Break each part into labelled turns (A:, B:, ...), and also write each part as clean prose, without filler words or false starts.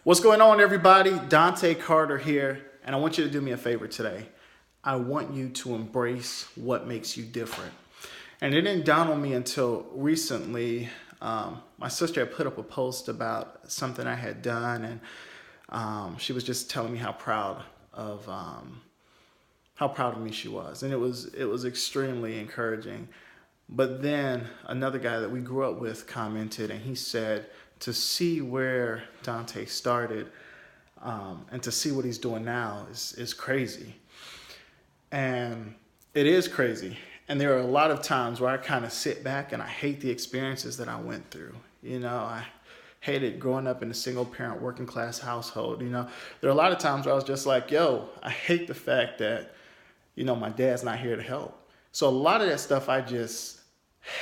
A: What's going on, everybody? Dante Carter here, and I want you to do me a favor today. I want you to embrace what makes you different. And it didn't dawn on me until recently. My sister had put up a post about something I had done, and she was just telling me how proud of me she was, and it was extremely encouraging. But then another guy that we grew up with commented, and he said to see where Dante started and to see what he's doing now is crazy. And it is crazy. And there are a lot of times where I kind of sit back and I hate the experiences that I went through. I hated growing up in a single parent working class household. There are a lot of times where I was just like, yo, I hate the fact that, my dad's not here to help. So a lot of that stuff I just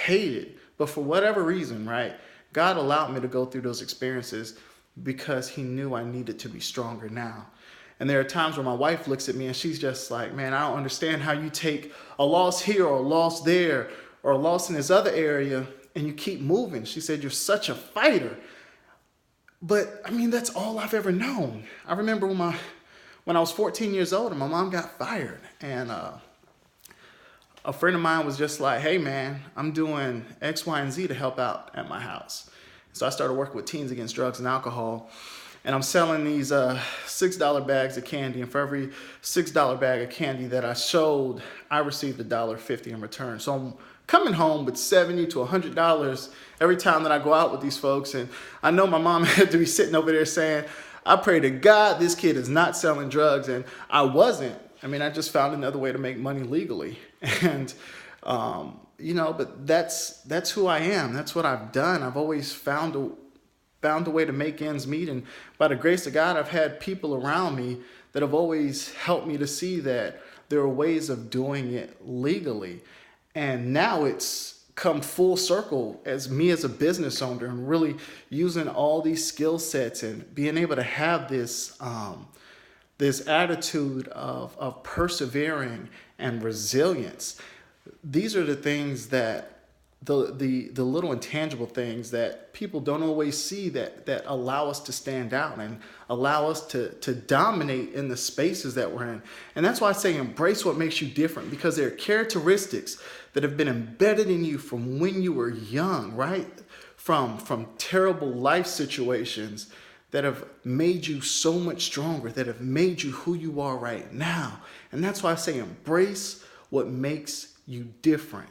A: hated. But for whatever reason, right, God allowed me to go through those experiences because he knew I needed to be stronger now. And there are times where my wife looks at me and she's just like, man, I don't understand how you take a loss here or a loss there or a loss in this other area and you keep moving. She said, you're such a fighter. But I mean, that's all I've ever known. I remember when I was 14 years old and my mom got fired, and a friend of mine was just like, hey man, I'm doing X, Y, and Z to help out at my house. So I started working with Teens Against Drugs and Alcohol, and I'm selling these $6 bags of candy, and for every $6 bag of candy that I sold, I received $1.50 in return. So I'm coming home with $70 to $100 every time that I go out with these folks. And I know my mom had to be sitting over there saying, I pray to God this kid is not selling drugs. And I wasn't. I mean, I just found another way to make money legally. And, but that's who I am. That's what I've done. I've always found a way to make ends meet. And by the grace of God, I've had people around me that have always helped me to see that there are ways of doing it legally. And now it's come full circle as me as a business owner and really using all these skill sets and being able to have this attitude of persevering and resilience. These are the things that the little intangible things that people don't always see that allow us to stand out and allow us to dominate in the spaces that we're in. And that's why I say embrace what makes you different, because there are characteristics that have been embedded in you from when you were young, right? From terrible life situations that have made you so much stronger, that have made you who you are right now. And that's why I say embrace what makes you different,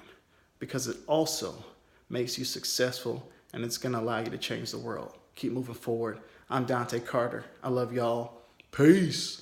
A: because it also makes you successful and it's going to allow you to change the world. Keep moving forward. I'm Dante Carter. I love y'all. Peace.